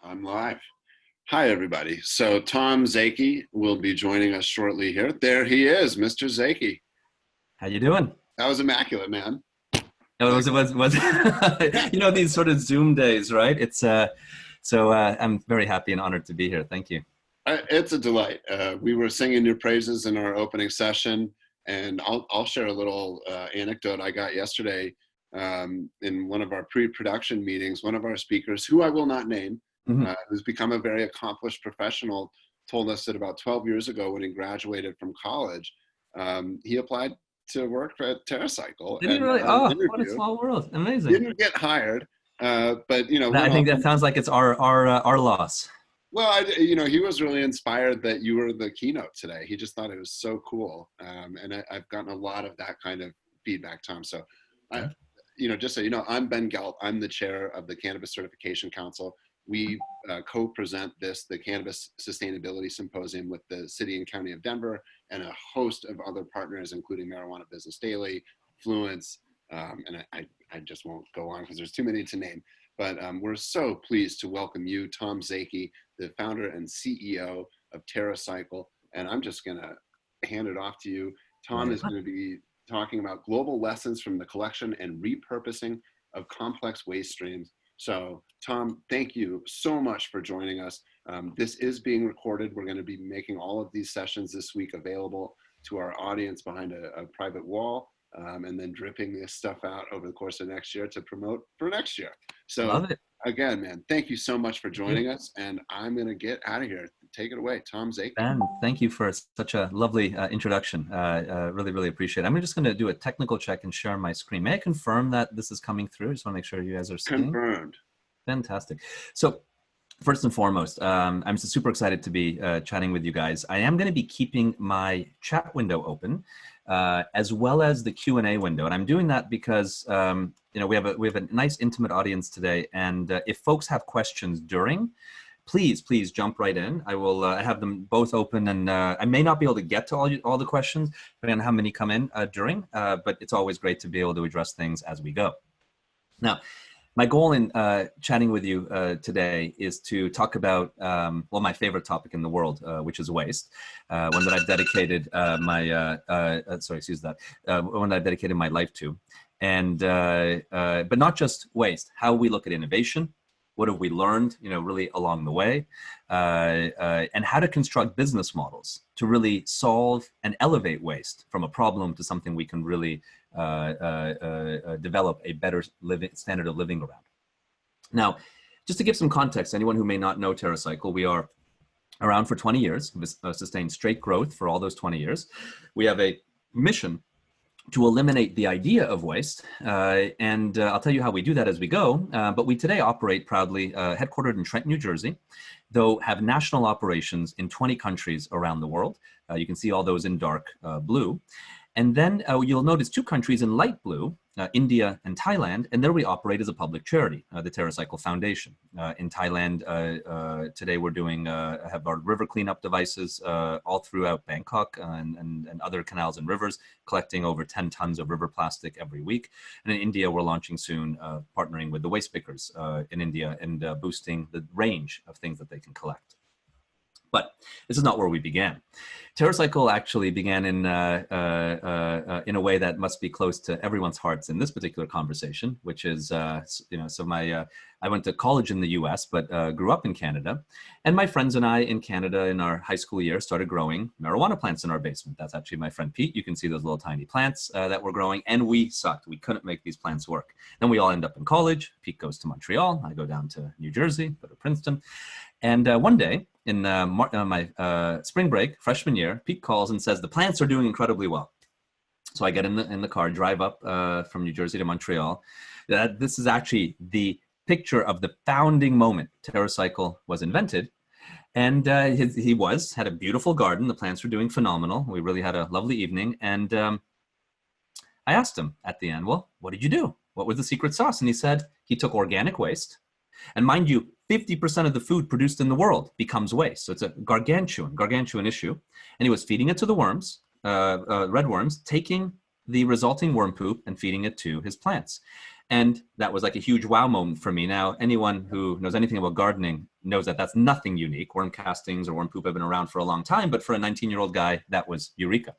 I'm live. Hi, everybody. So Tom Zakey will be joining us shortly here. There he is, Mr. Zakey. How you doing? That was immaculate, man. No, it was you know, these sort of Zoom days, right? I'm very happy and honored to be here. Thank you. It's a delight. We were singing your praises in our opening session, and I'll share a little anecdote I got yesterday in one of our pre-production meetings. One of our speakers, who I will not name, who's become a very accomplished professional, told us that about 12 years ago, when he graduated from college, he applied to work at TerraCycle Did he and really? got an Oh, what a interview. small world! Amazing. Didn't get hired, but you know, I went think off. that sounds like it's our loss. Well, he was really inspired that you were the keynote today. He just thought it was so cool, and I've gotten a lot of that kind of feedback, Tom. So, just so you know, I'm Ben Gelt. I'm the chair of the Cannabis Certification Council. We co-present the Cannabis Sustainability Symposium with the City and County of Denver and a host of other partners, including Marijuana Business Daily, Fluence, and I just won't go on because there's too many to name. But we're so pleased to welcome you, Tom Zakey, the founder and CEO of TerraCycle. And I'm just going to hand it off to you. Tom is going to be talking about global lessons from the collection and repurposing of complex waste streams. So, Tom, thank you so much for joining us. This is being recorded. We're going to be making all of these sessions this week available to our audience behind a private wall, and then dripping this stuff out over the course of next year to promote for next year. So, Love it. Again, man, thank you so much for joining us. And I'm going to get out of here. Take it away, Tom Zakey. Ben, thank you for such a lovely introduction. Really, really appreciate it. I'm just going to do a technical check and share my screen. May I confirm that this is coming through? I just want to make sure you guys are seeing. Confirmed. Fantastic. So, first and foremost, I'm super excited to be chatting with you guys. I am going to be keeping my chat window open, as well as the Q&A window, and I'm doing that because we have a nice intimate audience today, and if folks have questions during, please jump right in. I will have them both open, and I may not be able to get to all the questions depending on how many come in during, but it's always great to be able to address things as we go. Now, my goal in chatting with you today is to talk about, my favorite topic in the world, which is waste, one that I've dedicated one that I've dedicated my life to. And, but not just waste, how we look at innovation, what have we learned, really along the way, and how to construct business models to really solve and elevate waste from a problem to something we can really develop a better standard of living around. Now, just to give some context, anyone who may not know TerraCycle, we are around for 20 years, sustained straight growth for all those 20 years. We have a mission to eliminate the idea of waste, and I'll tell you how we do that as we go, but we today operate proudly, headquartered in Trenton, New Jersey, though have national operations in 20 countries around the world. You can see all those in dark blue. And then you'll notice 2 countries in light blue, India and Thailand, and there we operate as a public charity, the TerraCycle Foundation. In Thailand, today we're doing, have our river cleanup devices all throughout Bangkok and other canals and rivers, collecting over 10 tons of river plastic every week. And in India, we're launching soon, partnering with the waste pickers in India and boosting the range of things that they can collect. But this is not where we began. TerraCycle actually began in a way that must be close to everyone's hearts in this particular conversation, which is, I went to college in the US, but grew up in Canada. And my friends and I in Canada in our high school year started growing marijuana plants in our basement. That's actually my friend Pete. You can see those little tiny plants that we're growing, and we sucked. We couldn't make these plants work. Then we all end up in college. Pete goes to Montreal. I go down to New Jersey, go to Princeton. And one day, in my spring break, freshman year, Pete calls and says, the plants are doing incredibly well. So I get in the car, drive up from New Jersey to Montreal. This is actually the picture of the founding moment TerraCycle was invented. And he had a beautiful garden. The plants were doing phenomenal. We really had a lovely evening. And I asked him at the end, well, what did you do? What was the secret sauce? And he said he took organic waste. And mind you, 50% of the food produced in the world becomes waste. So it's a gargantuan issue. And he was feeding it to the worms, red worms, taking the resulting worm poop and feeding it to his plants. And that was like a huge wow moment for me. Now, anyone who knows anything about gardening knows that that's nothing unique. Worm castings or worm poop have been around for a long time, but for a 19-year-old guy, that was eureka.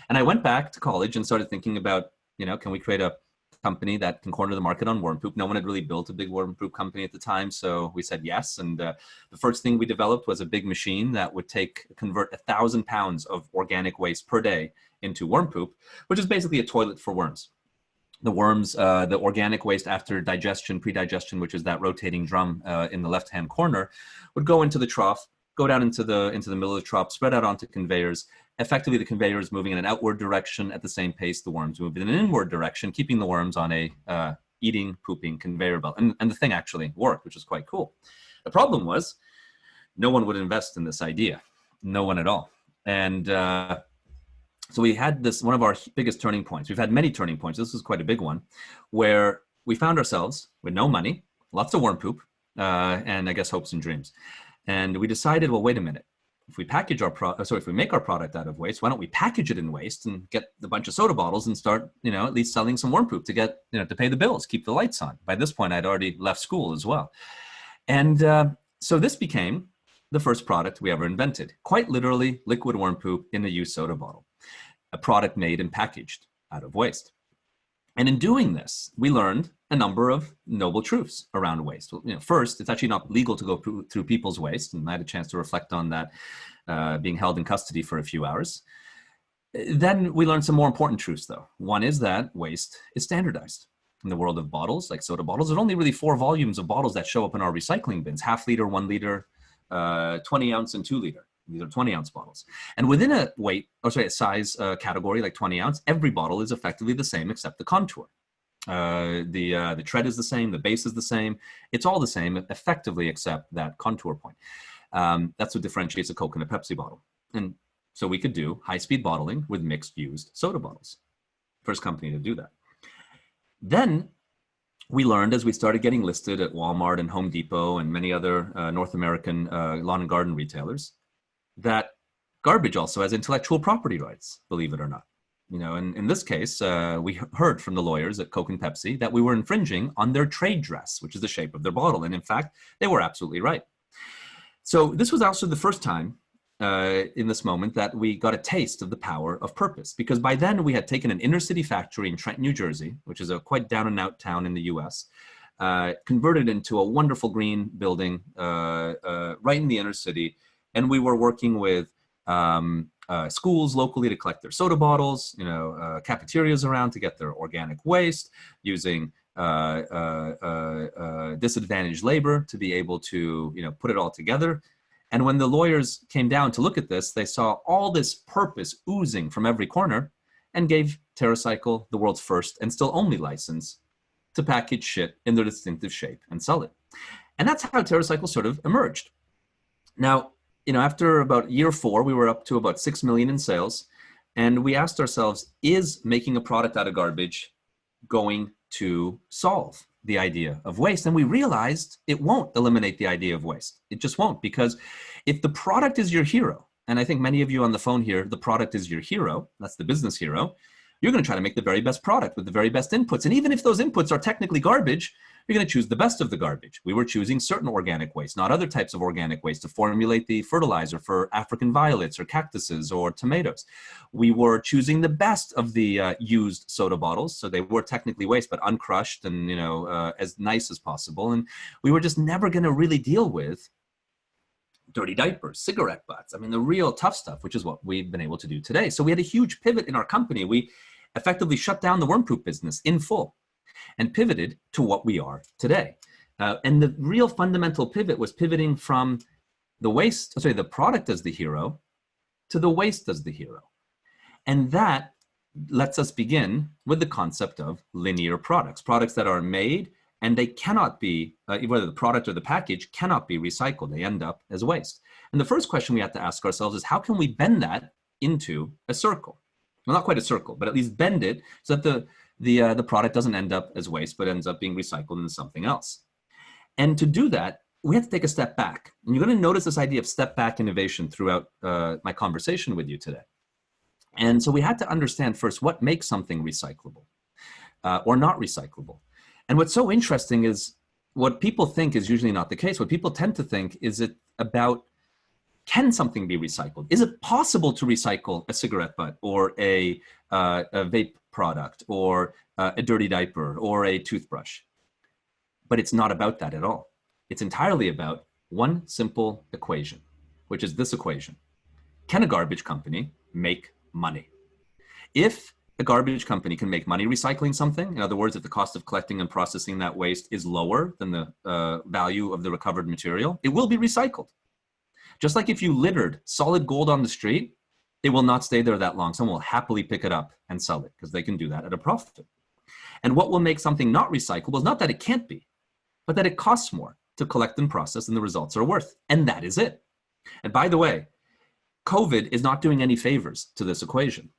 And I went back to college and started thinking about, can we create a company that can corner the market on worm poop? No one had really built a big worm poop company at the time, so we said yes. And the first thing we developed was a big machine that would convert 1,000 pounds of organic waste per day into worm poop, which is basically a toilet for worms. The worms, the organic waste after digestion, pre-digestion, which is that rotating drum in the left-hand corner, would go into the trough, go down into the middle of the trough, spread out onto conveyors. Effectively, the conveyor is moving in an outward direction at the same pace the worms move in an inward direction, keeping the worms on a eating, pooping conveyor belt. And the thing actually worked, which is quite cool. The problem was no one would invest in this idea, no one at all. And so we had one of our biggest turning points. We've had many turning points. This was quite a big one, where we found ourselves with no money, lots of worm poop, and I guess hopes and dreams. And we decided, well, wait a minute. If we if we make our product out of waste, why don't we package it in waste and get a bunch of soda bottles and start, at least selling some worm poop to get, to pay the bills, keep the lights on. By this point, I'd already left school as well. And so this became the first product we ever invented. Quite literally, liquid worm poop in a used soda bottle. A product made and packaged out of waste. And in doing this, we learned a number of noble truths around waste. First, it's actually not legal to go through people's waste, and I had a chance to reflect on that being held in custody for a few hours. Then we learned some more important truths, though. One is that waste is standardized. In the world of bottles, like soda bottles, there's only really 4 volumes of bottles that show up in our recycling bins: 0.5 liter, 1 liter, 20 ounce, and 2 liter. These are 20-ounce bottles. And within a size category like 20 ounce, every bottle is effectively the same except the contour. The tread is the same, the base is the same. It's all the same effectively except that contour point. That's what differentiates a Coke and a Pepsi bottle. And so we could do high-speed bottling with mixed used soda bottles. First company to do that. Then we learned, as we started getting listed at Walmart and Home Depot and many other North American lawn and garden retailers, that garbage also has intellectual property rights, believe it or not. And in this case, we heard from the lawyers at Coke and Pepsi that we were infringing on their trade dress, which is the shape of their bottle. And in fact, they were absolutely right. So this was also the first time in this moment that we got a taste of the power of purpose, because by then we had taken an inner city factory in Trenton, New Jersey, which is a quite down and out town in the US, converted into a wonderful green building right in the inner city. And we were working with schools locally to collect their soda bottles, cafeterias around to get their organic waste, using disadvantaged labor to be able to, put it all together. And when the lawyers came down to look at this, they saw all this purpose oozing from every corner and gave TerraCycle the world's first and still only license to package shit in their distinctive shape and sell it. And that's how TerraCycle sort of emerged. Now, after about year 4, we were up to about 6 million in sales. And we asked ourselves, is making a product out of garbage going to solve the idea of waste? And we realized it won't eliminate the idea of waste. It just won't, because if the product is your hero, and I think many of you on the phone here, the product is your hero, that's the business hero, you're going to try to make the very best product with the very best inputs. And even if those inputs are technically garbage, you're going to choose the best of the garbage. We were choosing certain organic waste, not other types of organic waste, to formulate the fertilizer for African violets or cactuses or tomatoes. We were choosing the best of the used soda bottles, so they were technically waste, but uncrushed and as nice as possible. And we were just never going to really deal with dirty diapers, cigarette butts. I mean, the real tough stuff, which is what we've been able to do today. So we had a huge pivot in our company. We effectively shut down the worm poop business in full and pivoted to what we are today. And the real fundamental pivot was pivoting from the product as the hero to the waste as the hero. And that lets us begin with the concept of linear products that are made and they cannot be, whether the product or the package cannot be recycled. They end up as waste. And the first question we have to ask ourselves is, how can we bend that into a circle? Well, not quite a circle, but at least bend it so that the product doesn't end up as waste, but ends up being recycled into something else. And to do that, we have to take a step back. And you're going to notice this idea of step back innovation throughout my conversation with you today. And so we had to understand first what makes something recyclable or not recyclable. And what's so interesting is what people think is usually not the case. What people tend to think is it about, can something be recycled? Is it possible to recycle a cigarette butt or a vape product or a dirty diaper or a toothbrush? But it's not about that at all. It's entirely about one simple equation, which is this equation. Can a garbage company make money? If a garbage company can make money recycling something, in other words, if the cost of collecting and processing that waste is lower than the value of the recovered material, it will be recycled. Just like if you littered solid gold on the street, it will not stay there that long. Someone will happily pick it up and sell it because they can do that at a profit. And what will make something not recyclable is not that it can't be, but that it costs more to collect and process than the results are worth. And that is it. And by the way, COVID is not doing any favors to this equation.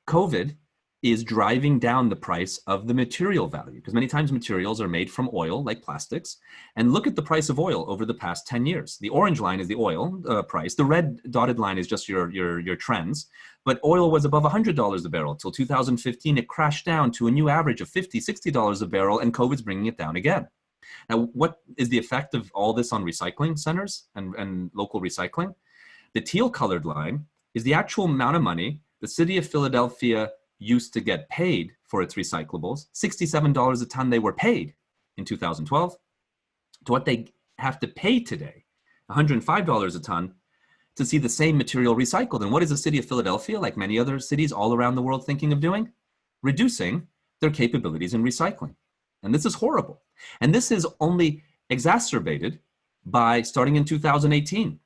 COVID is driving down the price of the material value, because many times materials are made from oil, like plastics. And look at the price of oil over the past 10 years. The orange line is the oil price. The red dotted line is just your trends. But oil was above $100 a barrel till 2015. It crashed down to a new average of $50, $60 a barrel, and COVID's bringing it down again. Now, what is the effect of all this on recycling centers and local recycling? The teal colored line is the actual amount of money the city of Philadelphia used to get paid for its recyclables, $67 a ton they were paid in 2012, to what they have to pay today, $105 a ton, to see the same material recycled. And what is the city of Philadelphia, like many other cities all around the world, thinking of doing? Reducing their capabilities in recycling. And this is horrible. And this is only exacerbated by, starting in 2018,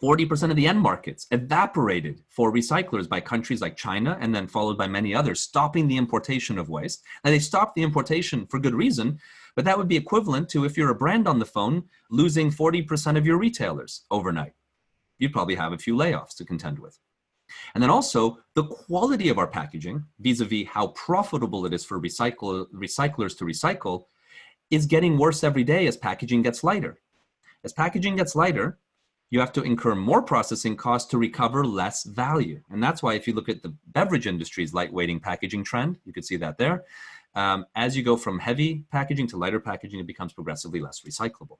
40% of the end markets evaporated for recyclers by countries like China, and then followed by many others, stopping the importation of waste. Now, they stopped the importation for good reason, but that would be equivalent to, if you're a brand on the phone, losing 40% of your retailers overnight. You'd probably have a few layoffs to contend with. And then also, the quality of our packaging, vis-a-vis how profitable it is for recyclers to recycle, is getting worse every day as packaging gets lighter. As packaging gets lighter, you have to incur more processing costs to recover less value. And that's why if you look at the beverage industry's lightweighting packaging trend, you can see that there. As you go from heavy packaging to lighter packaging, it becomes progressively less recyclable.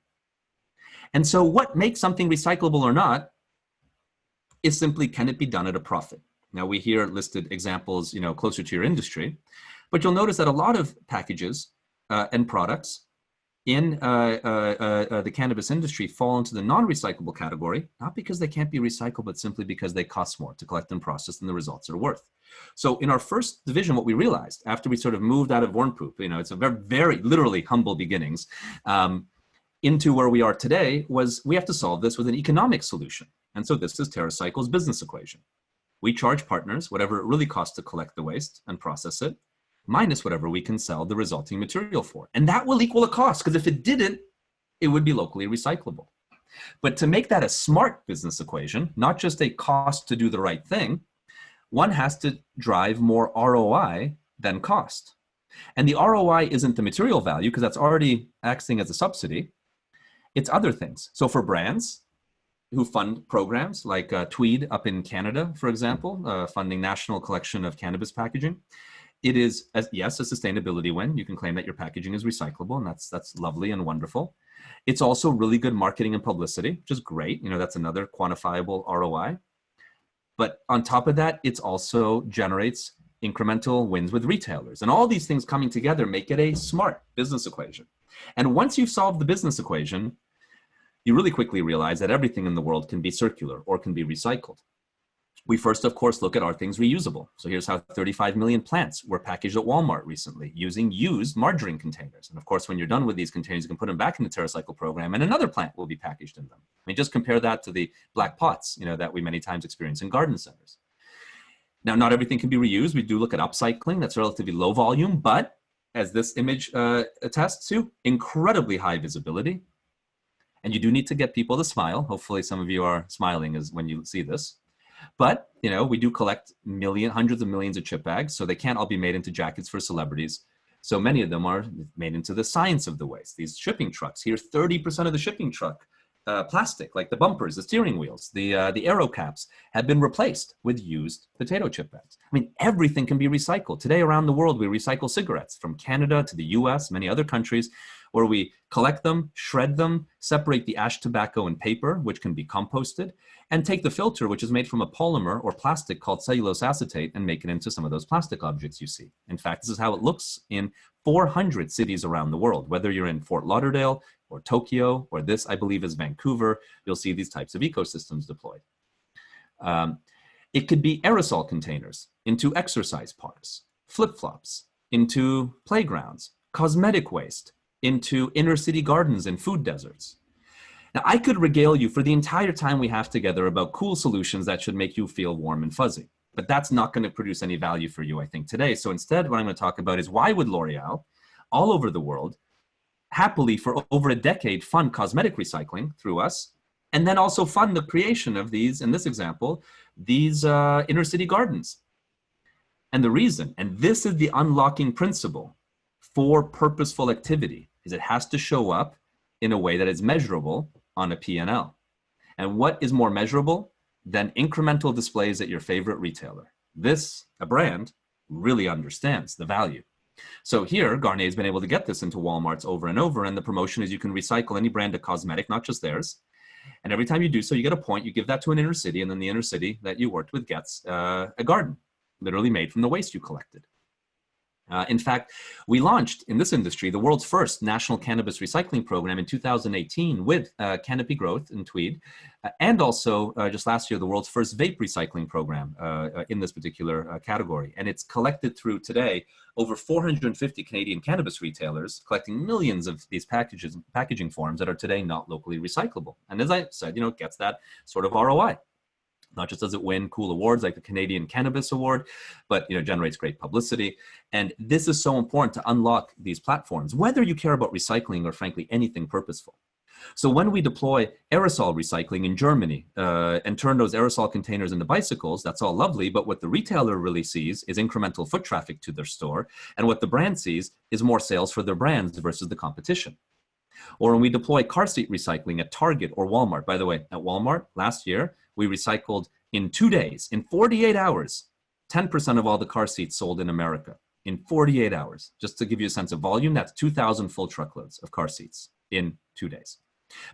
And so what makes something recyclable or not is simply, can it be done at a profit? Now, we hear listed examples, closer to your industry, but you'll notice that a lot of packages and products in the cannabis industry fall into the non-recyclable category, not because they can't be recycled, but simply because they cost more to collect and process than the results are worth. So in our first division, what we realized after we sort of moved out of Worn Poop, it's a very, very literally humble beginnings, into where we are today, was we have to solve this with an economic solution. And so this is TerraCycle's business equation. We charge partners whatever it really costs to collect the waste and process it, minus whatever we can sell the resulting material for. And that will equal a cost, because if it didn't, it would be locally recyclable. But to make that a smart business equation, not just a cost to do the right thing, one has to drive more ROI than cost. And the ROI isn't the material value, because that's already acting as a subsidy. It's other things. So for brands who fund programs like Tweed up in Canada, for example, funding national collection of cannabis packaging, it is, yes, a sustainability win. You can claim that your packaging is recyclable, and that's lovely and wonderful. It's also really good marketing and publicity, which is great. That's another quantifiable ROI. But on top of that, it also generates incremental wins with retailers. And all these things coming together make it a smart business equation. And once you've solved the business equation, you really quickly realize that everything in the world can be circular or can be recycled. We first, of course, look at, are things reusable? So here's how 35 million plants were packaged at Walmart recently using used margarine containers. And of course, when you're done with these containers, you can put them back in the TerraCycle program and another plant will be packaged in them. I mean, just compare that to the black pots, that we many times experience in garden centers. Now, not everything can be reused. We do look at upcycling. That's relatively low volume, but as this image attests to, incredibly high visibility. And you do need to get people to smile. Hopefully some of you are smiling as when you see this. But, we do collect hundreds of millions of chip bags, so they can't all be made into jackets for celebrities. So many of them are made into the science of the waste. These shipping trucks, here 30% of the shipping truck plastic, like the bumpers, the steering wheels, the aero caps, have been replaced with used potato chip bags. I mean, everything can be recycled. Today around the world, we recycle cigarettes from Canada to the US, many other countries, where we collect them, shred them, separate the ash tobacco and paper, which can be composted, and take the filter, which is made from a polymer or plastic called cellulose acetate, and make it into some of those plastic objects you see. In fact, this is how it looks in 400 cities around the world. Whether you're in Fort Lauderdale or Tokyo, or this, I believe, is Vancouver, you'll see these types of ecosystems deployed. It could be aerosol containers into exercise parks, flip-flops into playgrounds, cosmetic waste into inner city gardens and food deserts. Now, I could regale you for the entire time we have together about cool solutions that should make you feel warm and fuzzy, but that's not going to produce any value for you, I think, today. So instead, what I'm going to talk about is why would L'Oreal, all over the world, happily for over a decade fund cosmetic recycling through us, and then also fund the creation of these, in this example, these inner city gardens. And the reason, and this is the unlocking principle for purposeful activity, is it has to show up in a way that is measurable on a P&L. And what is more measurable than incremental displays at your favorite retailer? This, a brand, really understands the value. So here, Garnier's been able to get this into Walmarts over and over, and the promotion is you can recycle any brand of cosmetic, not just theirs. And every time you do so, you get a point, you give that to an inner city, and then the inner city that you worked with gets a garden, literally made from the waste you collected. In fact, we launched in this industry the world's first national cannabis recycling program in 2018 with Canopy Growth in Tweed, and also just last year, the world's first vape recycling program in this particular category. And it's collected through today over 450 Canadian cannabis retailers, collecting millions of these packaging forms that are today not locally recyclable. And as I said, it gets that sort of ROI. Not just does it win cool awards like the Canadian Cannabis Award, but generates great publicity. And this is so important to unlock these platforms, whether you care about recycling or frankly anything purposeful. So when we deploy aerosol recycling in Germany and turn those aerosol containers into bicycles, that's all lovely, but what the retailer really sees is incremental foot traffic to their store, and what the brand sees is more sales for their brands versus the competition. Or when we deploy car seat recycling at Target or Walmart. By the way, at Walmart last year, we recycled in 2 days, in 48 hours, 10% of all the car seats sold in America in 48 hours. Just to give you a sense of volume, that's 2,000 full truckloads of car seats in 2 days.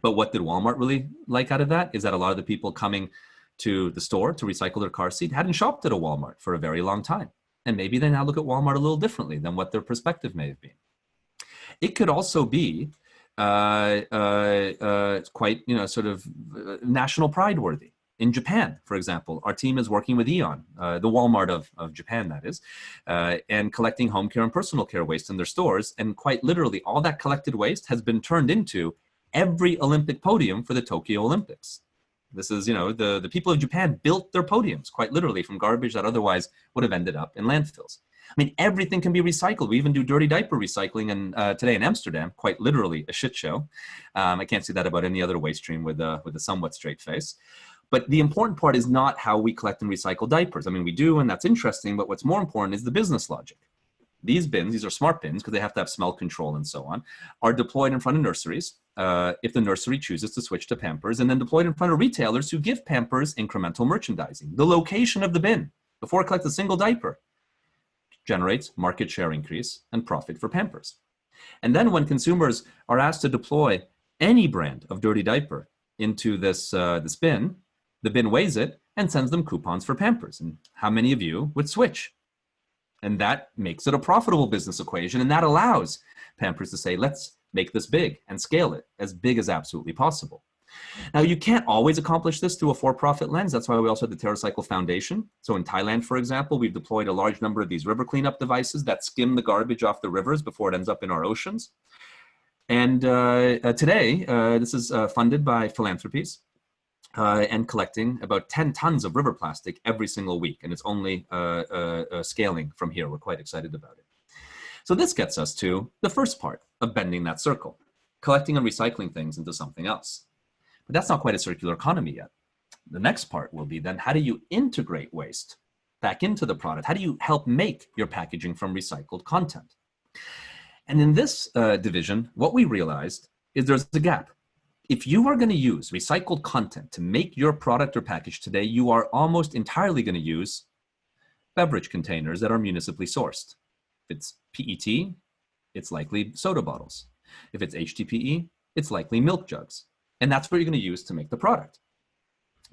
But what did Walmart really like out of that is that a lot of the people coming to the store to recycle their car seat hadn't shopped at a Walmart for a very long time. And maybe they now look at Walmart a little differently than what their perspective may have been. It could also be quite, sort of national pride worthy. In Japan, for example, our team is working with Aeon, the Walmart of Japan, that is, and collecting home care and personal care waste in their stores. And quite literally, all that collected waste has been turned into every Olympic podium for the Tokyo Olympics. This is, the people of Japan built their podiums, quite literally, from garbage that otherwise would have ended up in landfills. I mean, everything can be recycled. We even do dirty diaper recycling today in Amsterdam, quite literally a shit show. I can't say that about any other waste stream with a somewhat straight face. But the important part is not how we collect and recycle diapers. I mean, we do, and that's interesting, but what's more important is the business logic. These bins, these are smart bins because they have to have smell control and so on, are deployed in front of nurseries if the nursery chooses to switch to Pampers, and then deployed in front of retailers who give Pampers incremental merchandising. The location of the bin, before it collects a single diaper, generates market share increase and profit for Pampers. And then when consumers are asked to deploy any brand of dirty diaper into this bin, the bin weighs it and sends them coupons for Pampers. And how many of you would switch? And that makes it a profitable business equation. And that allows Pampers to say, let's make this big and scale it as big as absolutely possible. Now, you can't always accomplish this through a for-profit lens. That's why we also have the TerraCycle Foundation. So in Thailand, for example, we've deployed a large number of these river cleanup devices that skim the garbage off the rivers before it ends up in our oceans. And today, this is funded by philanthropies. And collecting about 10 tons of river plastic every single week. And it's only scaling from here. We're quite excited about it. So this gets us to the first part of bending that circle, collecting and recycling things into something else. But that's not quite a circular economy yet. The next part will be then, how do you integrate waste back into the product? How do you help make your packaging from recycled content? And in this division, what we realized is there's a gap. if you are going to use recycled content to make your product or package today, you are almost entirely going to use beverage containers that are municipally sourced. If it's PET, it's likely soda bottles. If it's HDPE, it's likely milk jugs. And that's what you're going to use to make the product.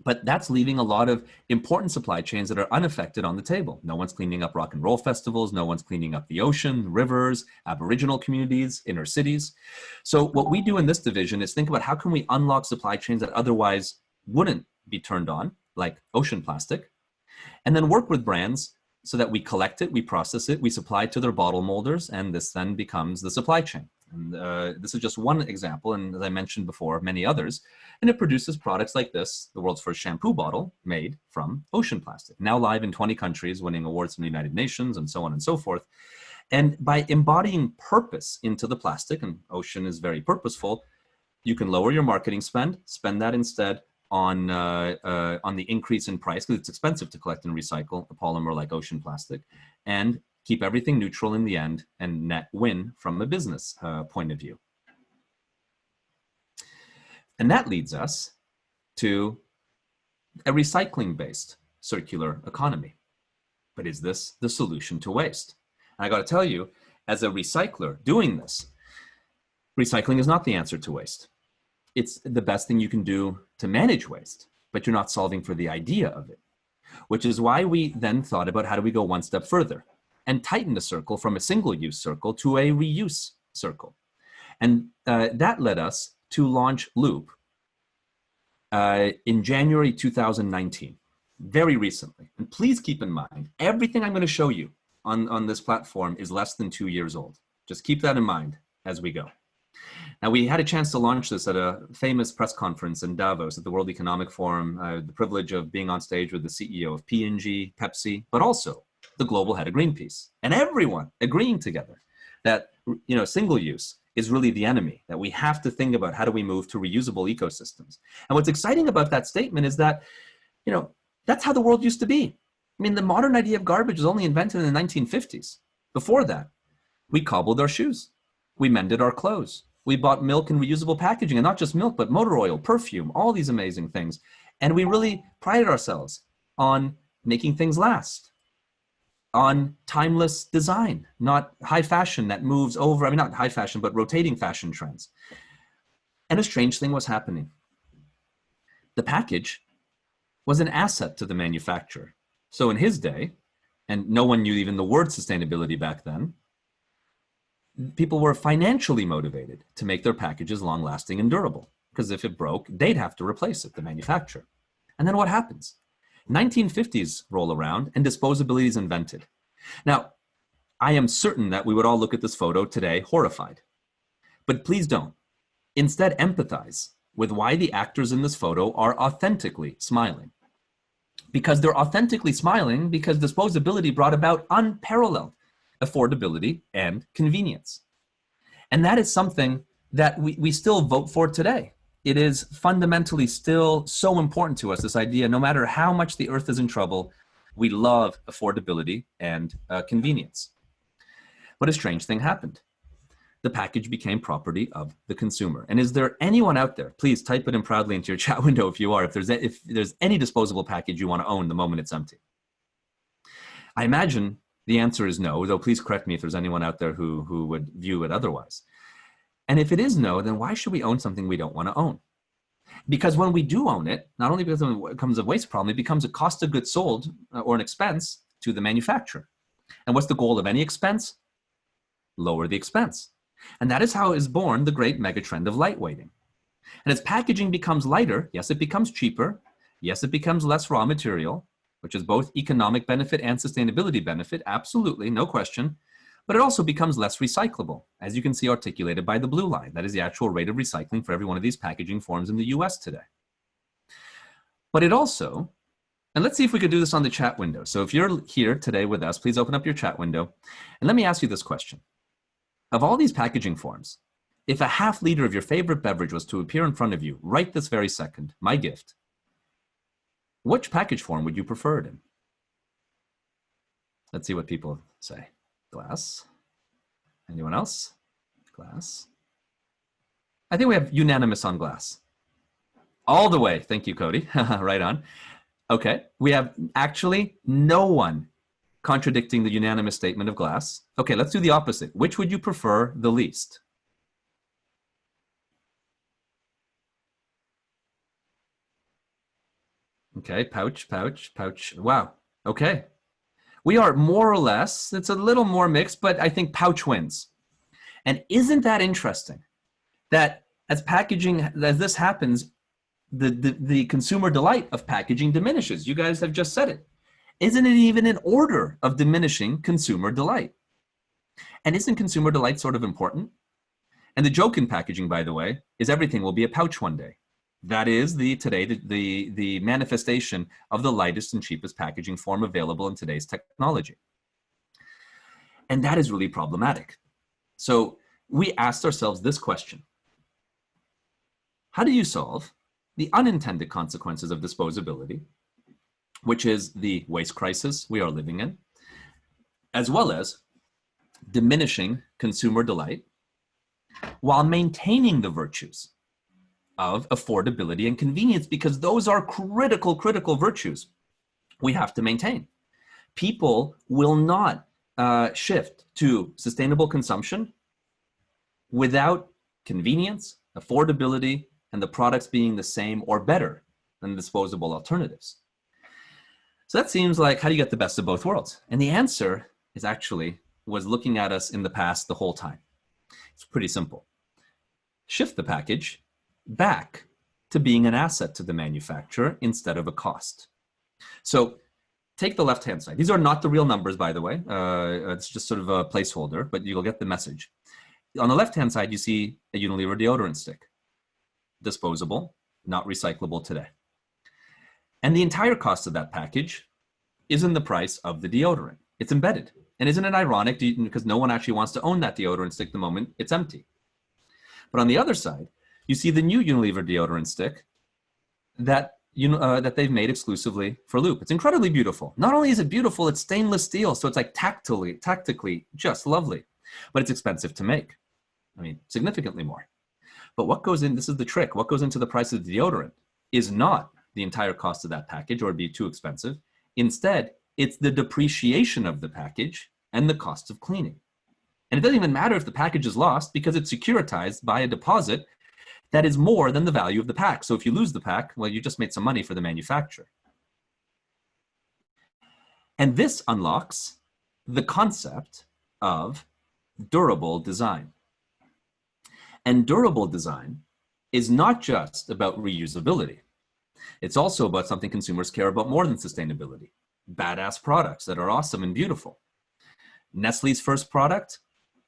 But that's leaving a lot of important supply chains that are unaffected on the table. No one's cleaning up rock and roll festivals. No one's cleaning up the ocean, rivers, Aboriginal communities, inner cities. So what we do in this division is think about how can we unlock supply chains that otherwise wouldn't be turned on, like ocean plastic, and then work with brands so that we collect it, we process it, we supply it to their bottle molders, and this then becomes the supply chain. And this is just one example, and as I mentioned before, many others. And it produces products like this, the world's first shampoo bottle made from ocean plastic, now live in 20 countries, winning awards from the United Nations and so on and so forth. And by embodying purpose into the plastic, and ocean is very purposeful, you can lower your marketing spend that instead on the increase in price, because it's expensive to collect and recycle a polymer like ocean plastic, and keep everything neutral in the end and net win from a business point of view. And that leads us to a recycling-based circular economy. But is this the solution to waste? And I got to tell you, as a recycler doing this, recycling is not the answer to waste. It's the best thing you can do to manage waste, but you're not solving for the idea of it, which is why we then thought about how do we go one step further and tighten the circle from a single-use circle to a reuse circle. And that led us to launch Loop in January 2019, very recently. And please keep in mind, everything I'm going to show you on this platform is less than 2 years old. Just keep that in mind as we go. Now, we had a chance to launch this at a famous press conference in Davos at the World Economic Forum. I had the privilege of being on stage with the CEO of P&G, Pepsi, but also the global head of Greenpeace, and everyone agreeing together that, you know, single use is really the enemy, that we have to think about how do we move to reusable ecosystems. And what's exciting about that statement is that, you know, that's how the world used to be. I mean, the modern idea of garbage was only invented in the 1950s. Before that, we cobbled our shoes. We mended our clothes. We bought milk in reusable packaging, and not just milk, but motor oil, perfume, all these amazing things. And we really prided ourselves on making things last, on timeless design, not high fashion that moves over, I mean, not high fashion, but rotating fashion trends. And a strange thing was happening. The package was an asset to the manufacturer. So in his day, and no one knew even the word sustainability back then, people were financially motivated to make their packages long-lasting and durable, because if it broke, they'd have to replace it, the manufacturer. And then what happens? 1950s roll around and disposability is invented. Now, I am certain that we would all look at this photo today horrified, but please don't. Instead, empathize with why the actors in this photo are authentically smiling. Because they're authentically smiling because disposability brought about unparalleled affordability and convenience. And that is something that we still vote for today. It is fundamentally still so important to us, this idea, no matter how much the earth is in trouble, we love affordability and convenience. But a strange thing happened. The package became property of the consumer. And is there anyone out there, please type it in proudly into your chat window if you are, if there's any disposable package you want to own the moment it's empty. I imagine the answer is no, though please correct me if there's anyone out there who would view it otherwise. And if it is no, then why should we own something we don't want to own? Because when we do own it, not only because it becomes a waste problem, it becomes a cost of goods sold or an expense to the manufacturer. And what's the goal of any expense? Lower the expense. And that is how is born the great megatrend of lightweighting. And as packaging becomes lighter, yes, it becomes cheaper. Yes, it becomes less raw material, which is both economic benefit and sustainability benefit, absolutely, no question. But it also becomes less recyclable, as you can see articulated by the blue line. That is the actual rate of recycling for every one of these packaging forms in the US today. But it also, and let's see if we could do this on the chat window. So if you're here today with us, please open up your chat window. And let me ask you this question. Of all these packaging forms, if a half liter of your favorite beverage was to appear in front of you right this very second, my gift, which package form would you prefer it in? Let's see what people say. Glass. Anyone else? Glass. I think we have unanimous on glass. All the way. Thank you, Cody. Right on. Okay. We have actually no one contradicting the unanimous statement of glass. Okay, let's do the opposite. Which would you prefer the least? Okay, pouch, pouch, pouch. Wow. Okay. We are more or less, it's a little more mixed, but I think pouch wins. And isn't that interesting that as packaging, as this happens, the consumer delight of packaging diminishes? You guys have just said it. Isn't it even in order of diminishing consumer delight? And isn't consumer delight sort of important? And the joke in packaging, by the way, is everything will be a pouch one day. That is the manifestation of the lightest and cheapest packaging form available in today's technology. And that is really problematic. So we asked ourselves this question: how do you solve the unintended consequences of disposability, which is the waste crisis we are living in, as well as diminishing consumer delight, while maintaining the virtues of affordability and convenience, because those are critical virtues we have to maintain. People will not shift to sustainable consumption without convenience, affordability, and the products being the same or better than disposable alternatives. So that seems like, how do you get the best of both worlds? And the answer is actually was looking at us in the past the whole time. It's pretty simple. Shift the package back to being an asset to the manufacturer instead of a cost. So take the left-hand side. These are not the real numbers, by the way. It's just sort of a placeholder, but you'll get the message. On the left-hand side, you see a Unilever deodorant stick. Disposable, not recyclable today. And the entire cost of that package is in the price of the deodorant. It's embedded. And isn't it ironic? Because no one actually wants to own that deodorant stick the moment it's empty. But on the other side, you see the new Unilever deodorant stick that they've made exclusively for Loop. It's incredibly beautiful. Not only is it beautiful, it's stainless steel, so it's like tactically just lovely. But it's expensive to make. I mean, significantly more. But what goes in, this is the trick, what goes into the price of the deodorant is not the entire cost of that package, or it'd be too expensive. Instead, it's the depreciation of the package and the cost of cleaning. And it doesn't even matter if the package is lost, because it's securitized by a deposit that is more than the value of the pack. So if you lose the pack, well, you just made some money for the manufacturer. And this unlocks the concept of durable design. And durable design is not just about reusability. It's also about something consumers care about more than sustainability. Badass products that are awesome and beautiful. Nestle's first product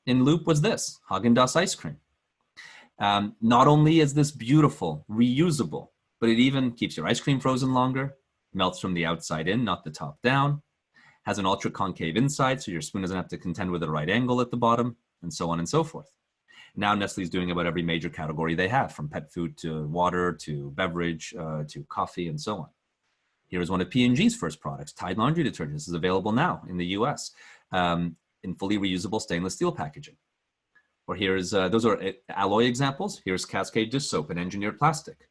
in Loop was this, Haagen-Dazs ice cream. Not only is this beautiful, reusable, but it even keeps your ice cream frozen longer, melts from the outside in, not the top down, has an ultra concave inside, so your spoon doesn't have to contend with a right angle at the bottom, and so on and so forth. Now Nestle's doing about every major category they have, from pet food to water to beverage to coffee and so on. Here is one of P&G's first products, Tide laundry detergent. This is available now in the US in fully reusable stainless steel packaging. Or here's, those are alloy examples. Here's Cascade dish soap in engineered plastic.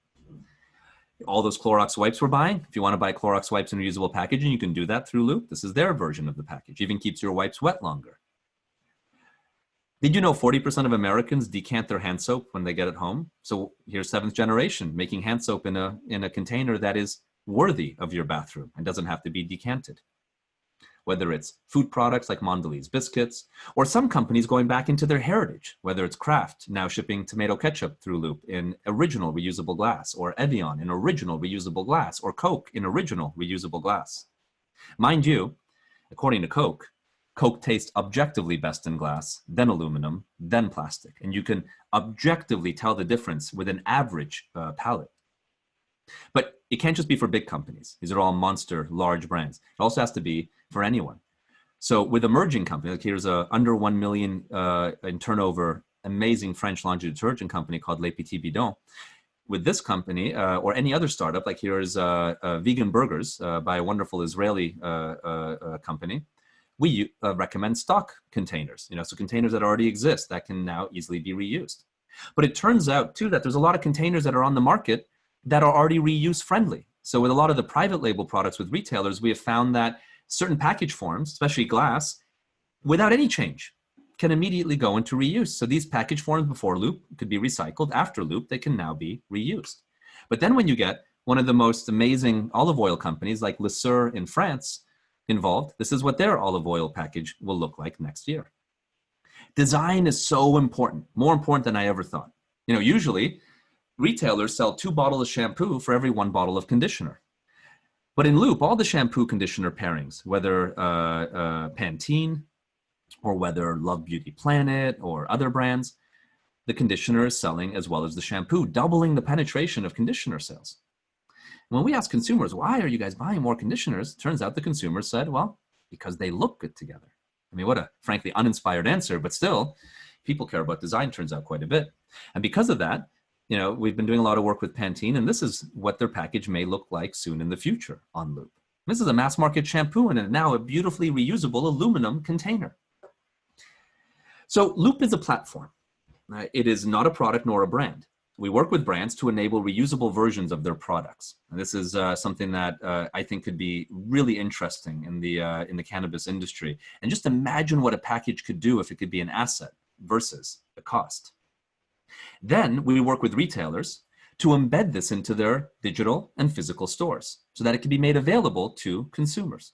All those Clorox wipes we're buying, if you want to buy Clorox wipes in reusable packaging, you can do that through Loop. This is their version of the package. Even keeps your wipes wet longer. Did you know 40% of Americans decant their hand soap when they get it home? So here's seventh generation, making hand soap in a container that is worthy of your bathroom and doesn't have to be decanted. Whether it's food products like Mondelez biscuits, or some companies going back into their heritage, whether it's Kraft now shipping tomato ketchup through Loop in original reusable glass, or Evian in original reusable glass, or Coke in original reusable glass. Mind you, according to Coke tastes objectively best in glass, then aluminum, then plastic. And you can objectively tell the difference with an average palate. But it can't just be for big companies. These are all monster, large brands. It also has to be for anyone. So with emerging companies, like here's a under 1 million in turnover, amazing French laundry detergent company called Les Petits Bidons. With this company, or any other startup, like here's vegan burgers by a wonderful Israeli company, we recommend stock containers, so containers that already exist that can now easily be reused. But it turns out too that there's a lot of containers that are on the market that are already reuse friendly. So with a lot of the private label products with retailers, we have found that certain package forms, especially glass, without any change, can immediately go into reuse. So these package forms before loop could be recycled. After loop, they can now be reused. But then when you get one of the most amazing olive oil companies like Le Sur in France involved, this is what their olive oil package will look like next year. Design is so important, more important than I ever thought. You know, usually retailers sell 2 bottles of shampoo for every 1 bottle of conditioner. But in Loop, all the shampoo conditioner pairings, whether Pantene or whether Love Beauty Planet or other brands, the conditioner is selling as well as the shampoo, doubling the penetration of conditioner sales. When we ask consumers, why are you guys buying more conditioners? It turns out the consumers said, well, because they look good together. I mean, what a frankly uninspired answer, but still, people care about design, turns out quite a bit. And because of that, you know, we've been doing a lot of work with Pantene, and this is what their package may look like soon in the future on Loop. This is a mass market shampoo and now a beautifully reusable aluminum container. So Loop is a platform. It is not a product nor a brand. We work with brands to enable reusable versions of their products. And this is something that I think could be really interesting in the cannabis industry. And just imagine what a package could do if it could be an asset versus the cost. Then we work with retailers to embed this into their digital and physical stores so that it can be made available to consumers.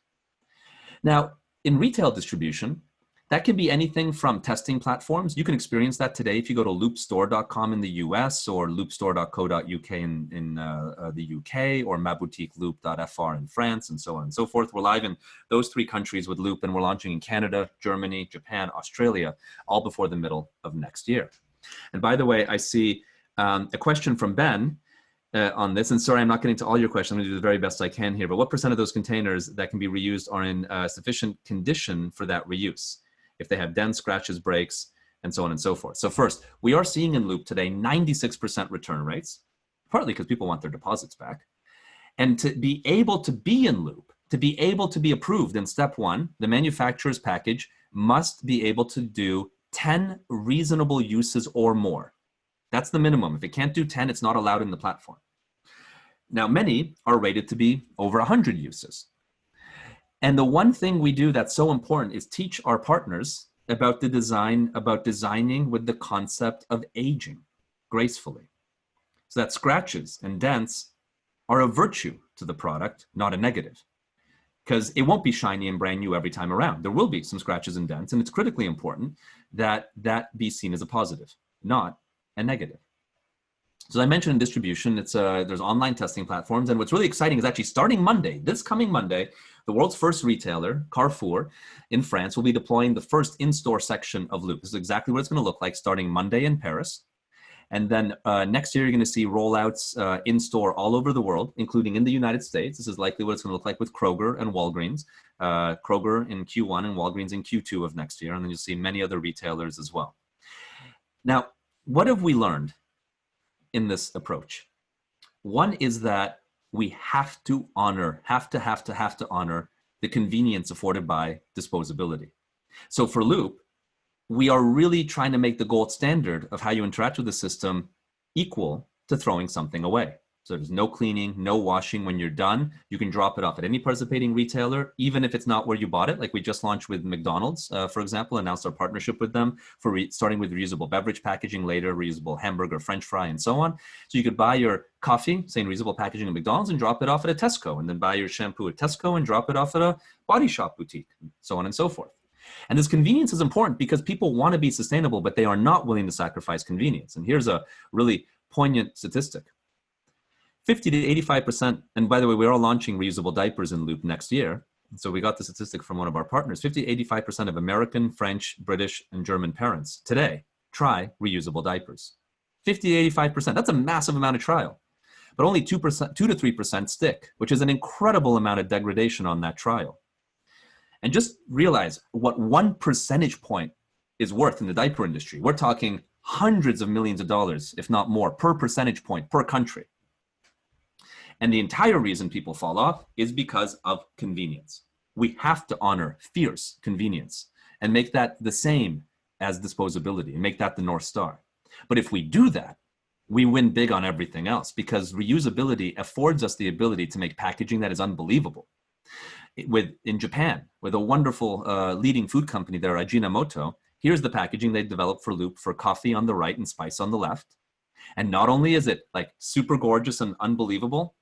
Now, in retail distribution, that can be anything from testing platforms. You can experience that today if you go to loopstore.com in the US or loopstore.co.uk in the UK or maboutiqueloop.fr in France and so on and so forth. We're live in those 3 countries with Loop, and we're launching in Canada, Germany, Japan, Australia, all before the middle of next year. And by the way, I see a question from Ben on this. And sorry, I'm not getting to all your questions. I'm going to do the very best I can here. But what % of those containers that can be reused are in sufficient condition for that reuse? If they have dents, scratches, breaks, and so on and so forth. So first, we are seeing in Loop today 96% return rates, partly because people want their deposits back. And to be able to be in Loop, to be able to be approved in step 1, the manufacturer's package must be able to do 10 reasonable uses or more. That's the minimum. If it can't do 10, it's not allowed in the platform. Now, many are rated to be over 100 uses. And the one thing we do that's so important is teach our partners about the design, about designing with the concept of aging gracefully. So that scratches and dents are a virtue to the product, not a negative. Because it won't be shiny and brand new every time around. There will be some scratches and dents, and it's critically important that that be seen as a positive, not a negative. So as I mentioned in distribution, there's online testing platforms, and what's really exciting is actually starting Monday, this coming Monday, the world's first retailer, Carrefour, in France, will be deploying the first in-store section of Loop. This is exactly what it's going to look like starting Monday in Paris. And then next year, you're going to see rollouts in-store all over the world, including in the United States. This is likely what it's going to look like with Kroger and Walgreens. Kroger in Q1 and Walgreens in Q2 of next year. And then you'll see many other retailers as well. Now, what have we learned in this approach? One is that we have to honor, have to honor the convenience afforded by disposability. So for Loop, we are really trying to make the gold standard of how you interact with the system equal to throwing something away. So there's no cleaning, no washing. When you're done, you can drop it off at any participating retailer, even if it's not where you bought it. Like we just launched with McDonald's, for example, announced our partnership with them for starting with reusable beverage packaging, later reusable hamburger, French fry, and so on. So you could buy your coffee, say in reusable packaging at McDonald's, and drop it off at a Tesco, and then buy your shampoo at Tesco and drop it off at a body shop boutique, so on and so forth. And this convenience is important because people want to be sustainable, but they are not willing to sacrifice convenience. And here's a really poignant statistic. 50 to 85%, and by the way, we are launching reusable diapers in Loop next year. So we got the statistic from one of our partners. 50 to 85% of American, French, British, and German parents today try reusable diapers. 50 to 85%, that's a massive amount of trial. But only 2 to 3% stick, which is an incredible amount of degradation on that trial. And just realize what 1 percentage point is worth in the diaper industry. We're talking hundreds of millions of dollars, if not more, per percentage point per country. And the entire reason people fall off is because of convenience. We have to honor fierce convenience and make that the same as disposability and make that the North Star. But if we do that, we win big on everything else, because reusability affords us the ability to make packaging that is unbelievable. In Japan, with a wonderful leading food company there, Ajinomoto, here's the packaging they developed for Loop for coffee on the right and spice on the left. And not only is it like super gorgeous and unbelievable,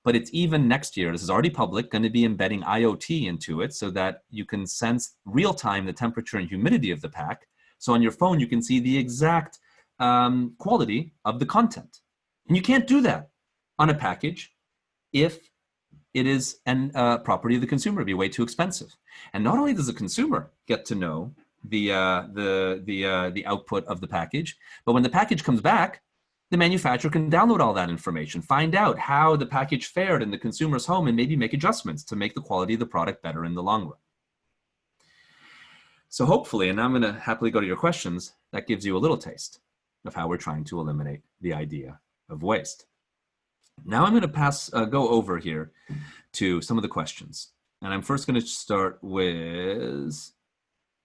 but it's even next year, this is already public, going to be embedding IoT into it so that you can sense real time the temperature and humidity of the pack. So on your phone, you can see the exact quality of the content. And you can't do that on a package if it is a property of the consumer. It'd be way too expensive. And not only does the consumer get to know the output of the package, but when the package comes back, the manufacturer can download all that information, find out how the package fared in the consumer's home, and maybe make adjustments to make the quality of the product better in the long run. So hopefully, and I'm going to happily go to your questions, that gives you a little taste of how we're trying to eliminate the idea of waste. Now I'm going to go over here to some of the questions. And I'm first going to start with,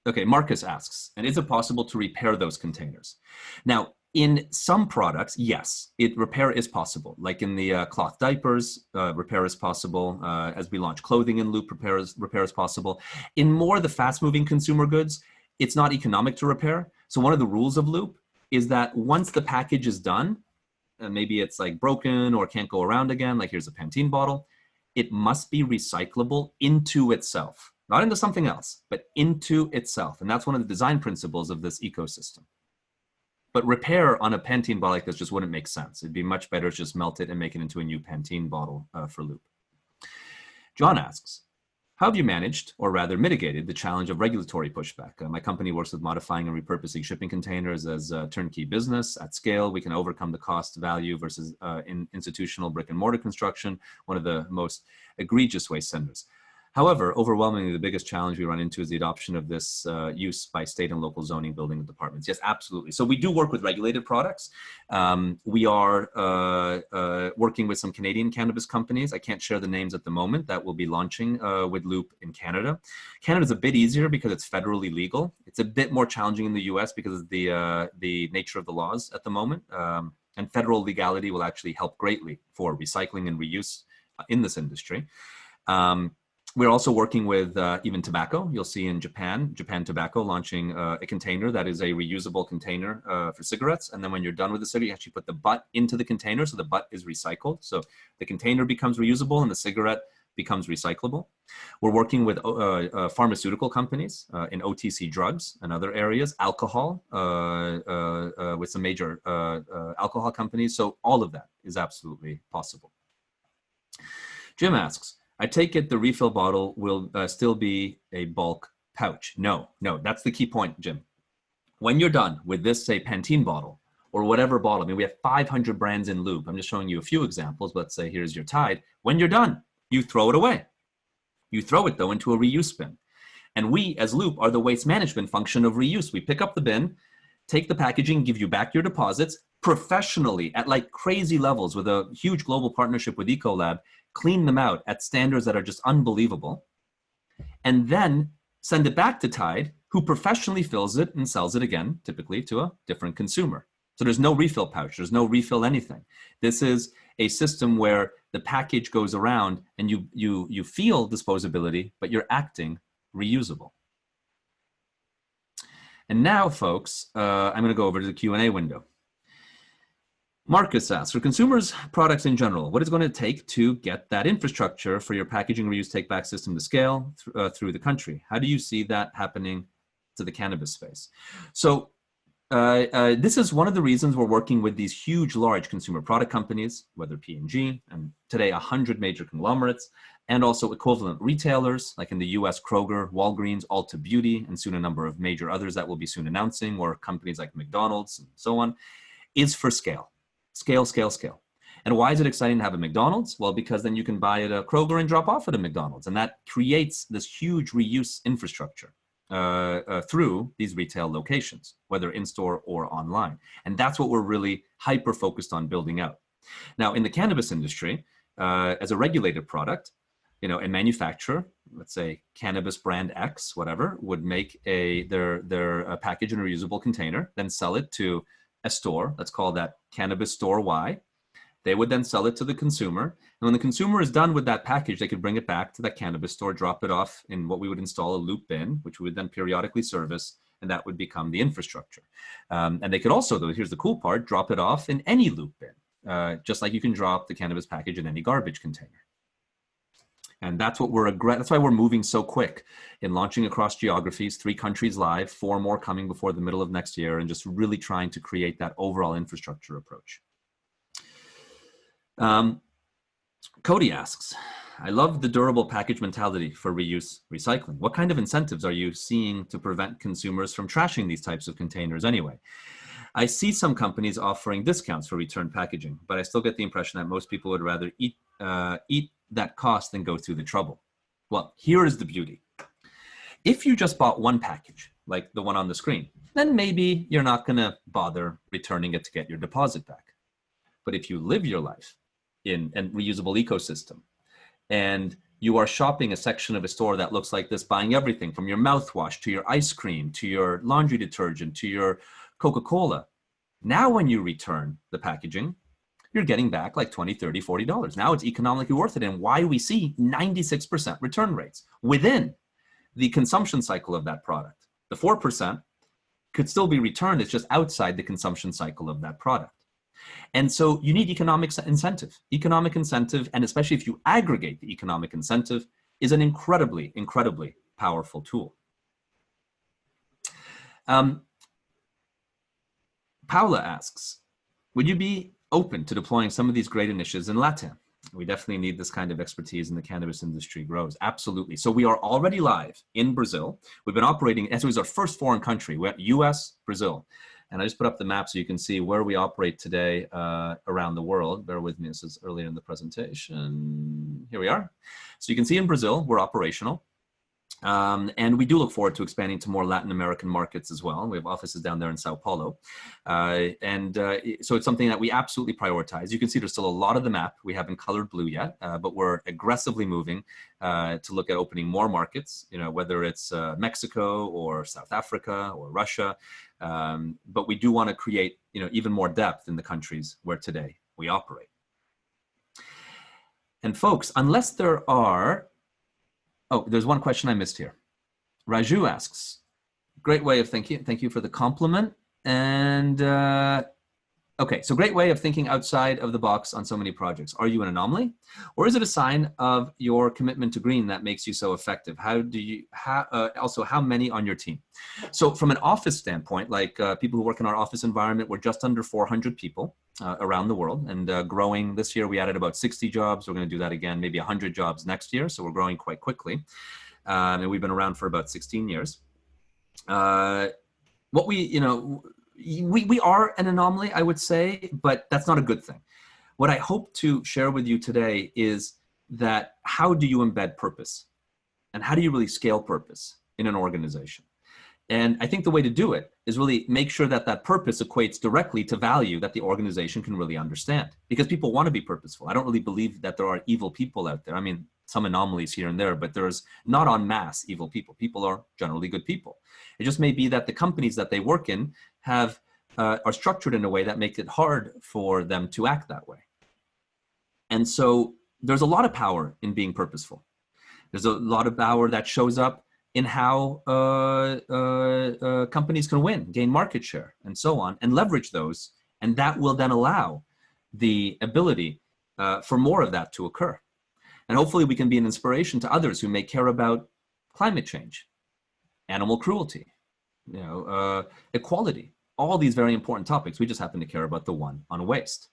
okay, Marcus asks, and is it possible to repair those containers? Now, in some products, yes, repair is possible. Like in the cloth diapers, repair is possible. As we launch clothing in Loop, repair is possible. In more the fast-moving consumer goods, it's not economic to repair. So one of the rules of Loop is that once the package is done, maybe it's like broken or can't go around again, like here's a Pantene bottle, it must be recyclable into itself. Not into something else, but into itself. And that's one of the design principles of this ecosystem. But repair on a Pantene bottle like this just wouldn't make sense. It'd be much better to just melt it and make it into a new Pantene bottle for Loop. John asks, how have you managed, or rather mitigated, the challenge of regulatory pushback? My company works with modifying and repurposing shipping containers as a turnkey business. At scale, we can overcome the cost value versus institutional brick and mortar construction, one of the most egregious waste senders. However, overwhelmingly, the biggest challenge we run into is the adoption of this use by state and local zoning building departments. Yes, absolutely. So we do work with regulated products. We are working with some Canadian cannabis companies. I can't share the names at the moment that will be launching with Loop in Canada. Canada's a bit easier because it's federally legal. It's a bit more challenging in the US because of the nature of the laws at the moment. And federal legality will actually help greatly for recycling and reuse in this industry. We're also working with even tobacco. You'll see in Japan Tobacco launching a container that is a reusable container for cigarettes. And then when you're done with the cigarette, you actually put the butt into the container, so the butt is recycled. So the container becomes reusable and the cigarette becomes recyclable. We're working with pharmaceutical companies in OTC drugs and other areas, alcohol, with some major alcohol companies. So all of that is absolutely possible. Jim asks, I take it the refill bottle will still be a bulk pouch. No, that's the key point, Jim. When you're done with this, say, Pantene bottle or whatever bottle, I mean, we have 500 brands in Loop. I'm just showing you a few examples. Let's say here's your Tide. When you're done, you throw it away. You throw it, though, into a reuse bin. And we, as Loop, are the waste management function of reuse. We pick up the bin, take the packaging, give you back your deposits professionally at like crazy levels with a huge global partnership with Ecolab, clean them out at standards that are just unbelievable, and then send it back to Tide, who professionally fills it and sells it again, typically to a different consumer. So there's no refill pouch, there's no refill anything. This is a system where the package goes around and you feel disposability, but you're acting reusable. And now, folks, I'm gonna go over to the Q&A window. Marcus asks, for consumers' products in general, what is going to take to get that infrastructure for your packaging reuse take-back system to scale through the country? How do you see that happening to the cannabis space? So this is one of the reasons we're working with these huge, large consumer product companies, whether P&G, and today 100 major conglomerates, and also equivalent retailers, like in the US, Kroger, Walgreens, Ulta Beauty, and soon a number of major others that we'll be soon announcing, or companies like McDonald's and so on, is for scale. Scale, scale, scale. And why is it exciting to have a McDonald's? Well, because then you can buy at a Kroger and drop off at a McDonald's. And that creates this huge reuse infrastructure through these retail locations, whether in-store or online. And that's what we're really hyper-focused on building out. Now, in the cannabis industry, as a regulated product, you know, a manufacturer, let's say cannabis brand X, whatever, would make their package in a reusable container, then sell it to a store, let's call that Cannabis Store Y. They would then sell it to the consumer. And when the consumer is done with that package, they could bring it back to that cannabis store, drop it off in what we would install a loop bin, which we would then periodically service, and that would become the infrastructure. And they could also, though, here's the cool part, drop it off in any loop bin, just like you can drop the cannabis package in any garbage container. And that's why we're moving so quick in launching across geographies, 3 countries live, 4 more coming before the middle of next year, and just really trying to create that overall infrastructure approach. Cody asks, I love the durable package mentality for reuse recycling. What kind of incentives are you seeing to prevent consumers from trashing these types of containers anyway? I see some companies offering discounts for return packaging, but I still get the impression that most people would rather eat that cost than go through the trouble. Well, here is the beauty. If you just bought one package, like the one on the screen, then maybe you're not going to bother returning it to get your deposit back. But if you live your life in a reusable ecosystem, and you are shopping a section of a store that looks like this, buying everything from your mouthwash to your ice cream, to your laundry detergent, to your Coca-Cola, now when you return the packaging, you're getting back like $20, $30, $40. Now it's economically worth it, and why we see 96% return rates within the consumption cycle of that product. The 4% could still be returned, it's just outside the consumption cycle of that product. And so you need economic incentive. Economic incentive, and especially if you aggregate the economic incentive, is an incredibly, incredibly powerful tool. Paula asks, would you be open to deploying some of these great initiatives in LATAM? We definitely need this kind of expertise in the cannabis industry grows. Absolutely. So we are already live in Brazil. We've been operating, as it was our first foreign country. We're at US, Brazil. And I just put up the map so you can see where we operate today around the world. Bear with me, this is earlier in the presentation. Here we are. So you can see in Brazil, we're operational. And we do look forward to expanding to more Latin American markets as well. We have offices down there in Sao Paulo. So it's something that we absolutely prioritize. You can see there's still a lot of the map we haven't colored blue yet, but we're aggressively moving to look at opening more markets, whether it's Mexico or South Africa or Russia. But we do want to create, even more depth in the countries where today we operate. And folks, unless there are, oh, there's one question I missed here. Raju asks, great way of thinking. Thank you for the compliment. And okay, so great way of thinking outside of the box on so many projects. Are you an anomaly? Or is it a sign of your commitment to green that makes you so effective? Also, how many on your team? So from an office standpoint, like people who work in our office environment, we're just under 400 people around the world, and growing. This year we added about 60 jobs. We're going to do that again, maybe 100 jobs next year. So we're growing quite quickly. And we've been around for about 16 years. We are an anomaly, I would say, but that's not a good thing. What I hope to share with you today is that how do you embed purpose? And how do you really scale purpose in an organization? And I think the way to do it is really make sure that that purpose equates directly to value that the organization can really understand. Because people want to be purposeful. I don't really believe that there are evil people out there. I mean, some anomalies here and there, but there's not en masse evil people. People are generally good people. It just may be that the companies that they work in are structured in a way that makes it hard for them to act that way. And so there's a lot of power in being purposeful. There's a lot of power that shows up in how companies can win, gain market share, and so on, and leverage those. And that will then allow the ability for more of that to occur. And hopefully we can be an inspiration to others who may care about climate change, animal cruelty, equality, all these very important topics. We just happen to care about the one on waste.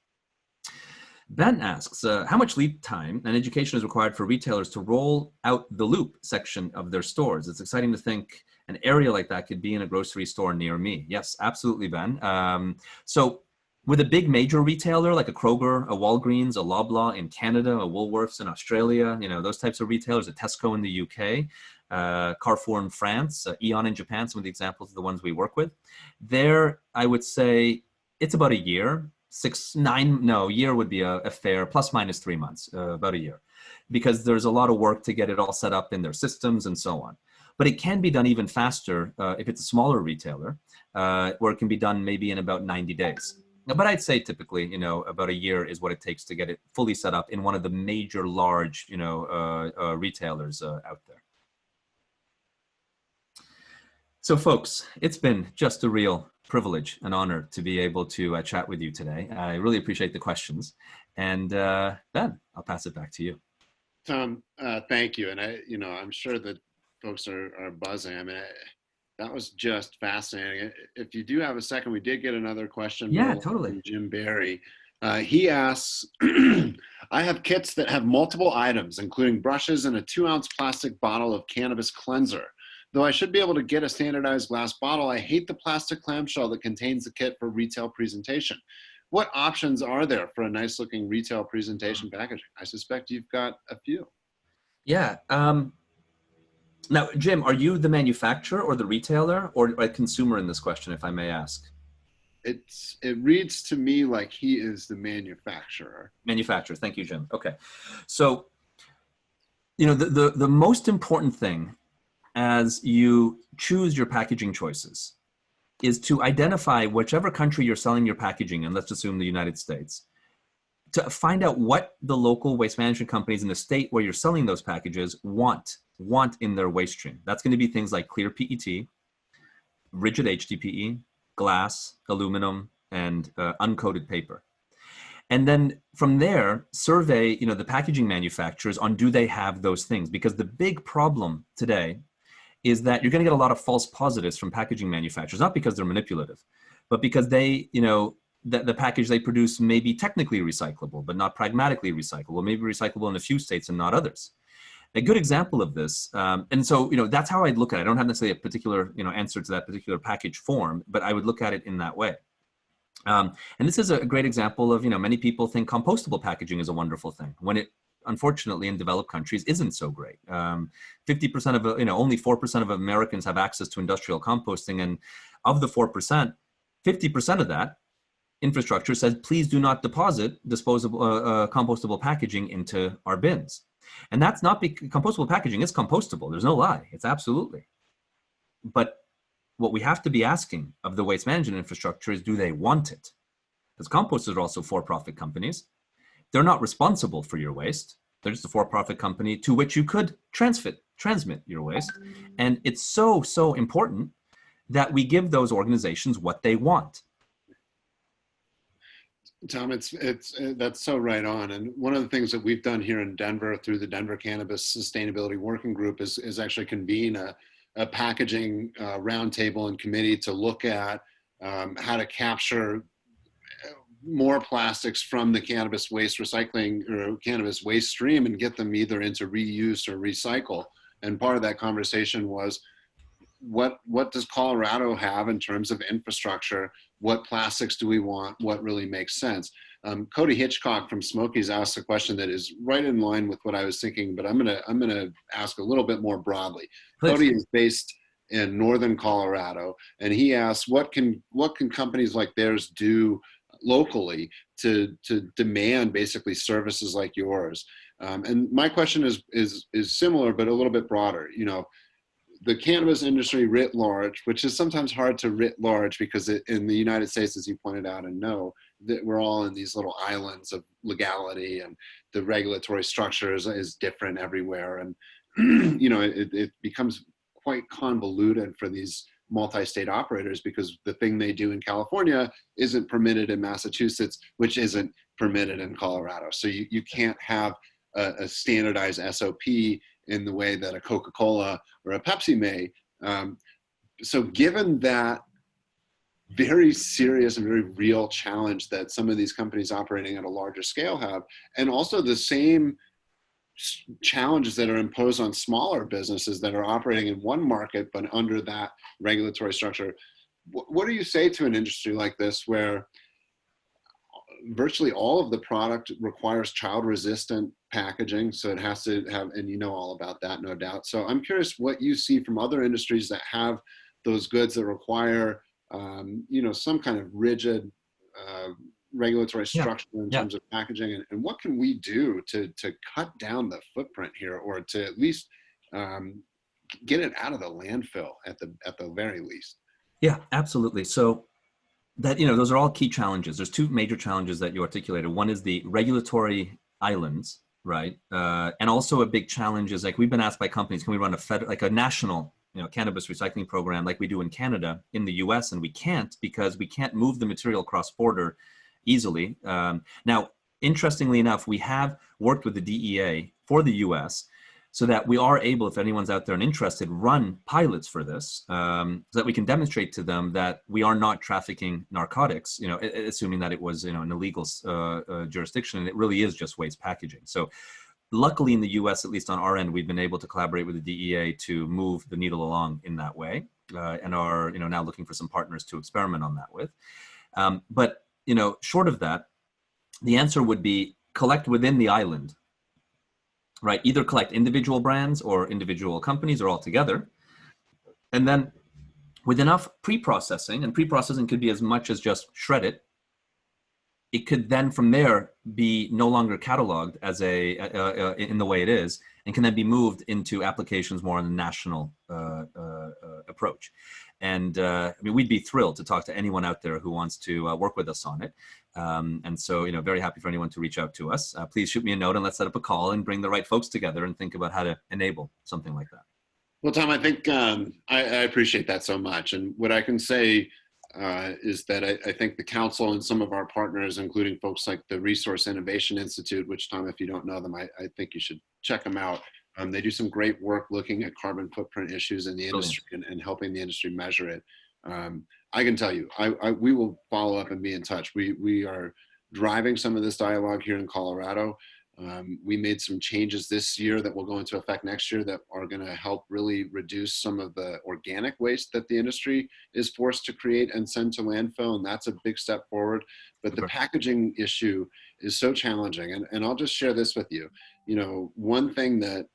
Ben asks, how much lead time and education is required for retailers to roll out the loop section of their stores? It's exciting to think an area like that could be in a grocery store near me. Yes, absolutely, Ben. So with a big major retailer like a Kroger, a Walgreens, a Loblaw in Canada, a Woolworths in Australia, those types of retailers, a Tesco in the UK, Carrefour in France, Eon in Japan, some of the examples of the ones we work with. There, I would say it's about a year. Year would be a fair, plus minus 3 months, about a year, because there's a lot of work to get it all set up in their systems and so on. But it can be done even faster if it's a smaller retailer, where it can be done maybe in about 90 days. But I'd say typically, about a year is what it takes to get it fully set up in one of the major large, retailers out there. So folks, it's been just a real privilege and honor to be able to chat with you today. I really appreciate the questions. And Ben, I'll pass it back to you. Tom, thank you. And I'm sure that folks are buzzing. I mean, that was just fascinating. If you do have a second, we did get another question. Yeah, totally. From Jim Barry. He asks, I have kits that have multiple items, including brushes and a 2-ounce plastic bottle of cannabis cleanser. Though I should be able to get a standardized glass bottle, I hate the plastic clamshell that contains the kit for retail presentation. What options are there for a nice looking retail presentation packaging? I suspect you've got a few. Yeah. Now, Jim, are you the manufacturer or the retailer or a consumer in this question, if I may ask? It reads to me like he is the manufacturer. Manufacturer. Thank you, Jim. Okay. So, the most important thing as you choose your packaging choices is to identify whichever country you're selling your packaging in, let's assume the United States, to find out what the local waste management companies in the state where you're selling those packages want in their waste stream. That's going to be things like clear PET, rigid HDPE, glass, aluminum, and uncoated paper. And then from there, survey the packaging manufacturers on do they have those things? Because the big problem today is that you're going to get a lot of false positives from packaging manufacturers, not because they're manipulative, but because they, the package they produce may be technically recyclable, but not pragmatically recyclable, maybe recyclable in a few states and not others. A good example of this, and so, that's how I'd look at it. I don't have necessarily a particular, answer to that particular package form, but I would look at it in that way. And this is a great example of, many people think compostable packaging is a wonderful thing, when it, unfortunately, in developed countries isn't so great. 50% of, only 4% of Americans have access to industrial composting. And of the 4%, 50% of that infrastructure says, please do not deposit disposable, compostable packaging into our bins. And that's not because compostable packaging is compostable. There's no lie. It's absolutely. But what we have to be asking of the waste management infrastructure is, do they want it? Because composters are also for-profit companies. They're not responsible for your waste. They're just a for-profit company to which you could transmit your waste. And it's so, so important that we give those organizations what they want. Tom, that's so right on. And one of the things that we've done here in Denver through the Denver Cannabis Sustainability Working Group is actually convene a packaging roundtable and committee to look at how to capture more plastics from the cannabis waste recycling or cannabis waste stream and get them either into reuse or recycle. And part of that conversation was, what does Colorado have in terms of infrastructure? What plastics do we want? What really makes sense? Cody Hitchcock from Smokies asked a question that is right in line with what I was thinking, but I'm gonna ask a little bit more broadly. Please. Cody is based in northern Colorado, and he asks, what can companies like theirs do locally to demand basically services like yours? And my question is similar, but a little bit broader. The cannabis industry writ large, which is sometimes hard to writ large because in the United States, as you pointed out and know, that we're all in these little islands of legality, and the regulatory structure is different everywhere. And, it becomes quite convoluted for these multi-state operators because the thing they do in California isn't permitted in Massachusetts, which isn't permitted in Colorado. So you can't have a standardized SOP in the way that a Coca-Cola or a Pepsi may. So given that very serious and very real challenge that some of these companies operating at a larger scale have, and also the same challenges that are imposed on smaller businesses that are operating in one market but under that regulatory structure, what do you say to an industry like this where virtually all of the product requires child-resistant packaging, so it has to have, and you know all about that, no doubt. So I'm curious what you see from other industries that have those goods that require, some kind of rigid regulatory structure in terms of packaging, and what can we do to cut down the footprint here, or to at least get it out of the landfill at the very least. Yeah, absolutely. So that, those are all key challenges. There's two major challenges that you articulated. One is the regulatory islands, right? And also a big challenge is, like, we've been asked by companies, can we run a national, cannabis recycling program like we do in Canada, in the US, and we can't, because we can't move the material cross border easily. Now, interestingly enough, we have worked with the DEA for the US, so that we are able, if anyone's out there and interested, run pilots for this, so that we can demonstrate to them that we are not trafficking narcotics, assuming that it was, an illegal jurisdiction, and it really is just waste packaging. So luckily in the US, at least on our end, we've been able to collaborate with the DEA to move the needle along in that way, and are, now looking for some partners to experiment on that with. But, short of that, the answer would be collect within the island, right? Either collect individual brands or individual companies or all together. And then with enough pre-processing, and pre-processing could be as much as just shred it, it could then from there be no longer cataloged as in the way it is, and can then be moved into applications more on a national approach. And we'd be thrilled to talk to anyone out there who wants to work with us on it. And so, very happy for anyone to reach out to us. Please shoot me a note and let's set up a call and bring the right folks together and think about how to enable something like that. Well, Tom, I think I appreciate that so much. And what I can say is that I think the council and some of our partners, including folks like the Resource Innovation Institute, which, Tom, if you don't know them, I think you should check them out. They do some great work looking at carbon footprint issues in the industry and helping the industry measure it. I can tell you, we will follow up and be in touch. We are driving some of this dialogue here in Colorado. We made some changes this year that will go into effect next year that are going to help really reduce some of the organic waste that the industry is forced to create and send to landfill, and that's a big step forward. But the packaging issue is so challenging, and I'll just share this with you. One thing that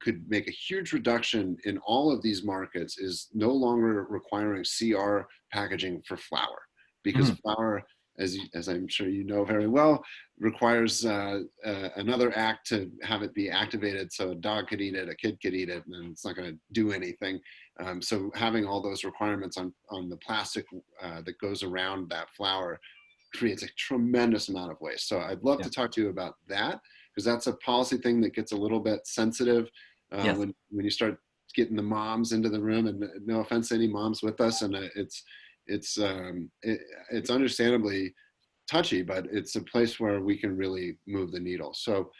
could make a huge reduction in all of these markets is no longer requiring CR packaging for flour, because flour, as I'm sure you know very well, requires another act to have it be activated, so a dog could eat it, a kid could eat it, and it's not going to do anything. So having all those requirements on the plastic that goes around that flour creates a tremendous amount of waste. So I'd love to talk to you about that, because that's a policy thing that gets a little bit sensitive when you start getting the moms into the room, and no offense to any moms with us, and it's understandably touchy, but it's a place where we can really move the needle. So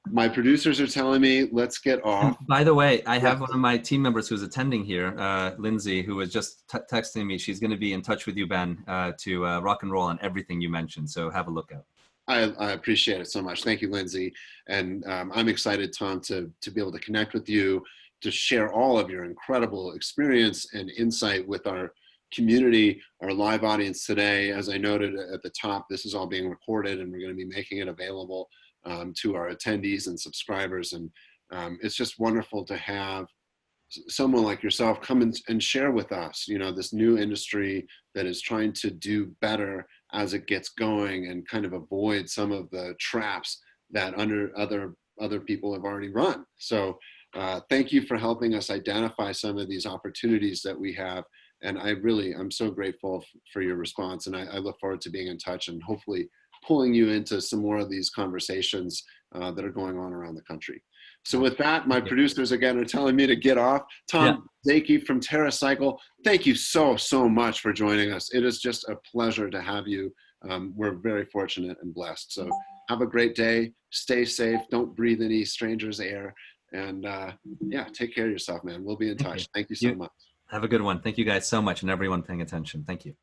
my producers are telling me, let's get off. And by the way, I have one of my team members who's attending here, Lindsay, who was just texting me. She's going to be in touch with you, Ben, to rock and roll on everything you mentioned. So have a look out. I appreciate it so much. Thank you, Lindsay. And I'm excited, Tom, to be able to connect with you, to share all of your incredible experience and insight with our community, our live audience today. As I noted at the top, this is all being recorded, and we're going to be making it available to our attendees and subscribers. And it's just wonderful to have someone like yourself come and share with us, this new industry that is trying to do better as it gets going, and kind of avoid some of the traps that other people have already run. So thank you for helping us identify some of these opportunities that we have. And I'm so grateful for your response. And I look forward to being in touch and hopefully pulling you into some more of these conversations that are going on around the country. So with that, my producers again are telling me to get off. Tom Zaki from TerraCycle, thank you so much for joining us. It is just a pleasure to have you. We're very fortunate and blessed. So have a great day. Stay safe. Don't breathe any strangers' air. And take care of yourself, man. We'll be in touch. Thank you so much. Have a good one. Thank you guys so much, and everyone paying attention. Thank you.